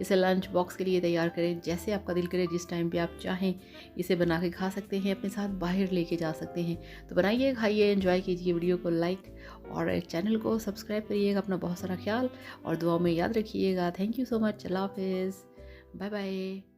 इसे lunch box के लिए तैयार करें, जैसे आपका दिल करे, जिस टाइम पे आप चाहें इसे बना के खा सकते हैं, अपने साथ बाहर लेके जा सकते हैं। तो बनाइए, खाइए, एंजॉय कीजिए, वीडियो को लाइक और चैनल को सब्सक्राइब करिएगा। अपना बहुत सारा ख्याल और दुआओं में याद रखिएगा। Thank you so much. अल्लाह हाफिज़। Bye bye.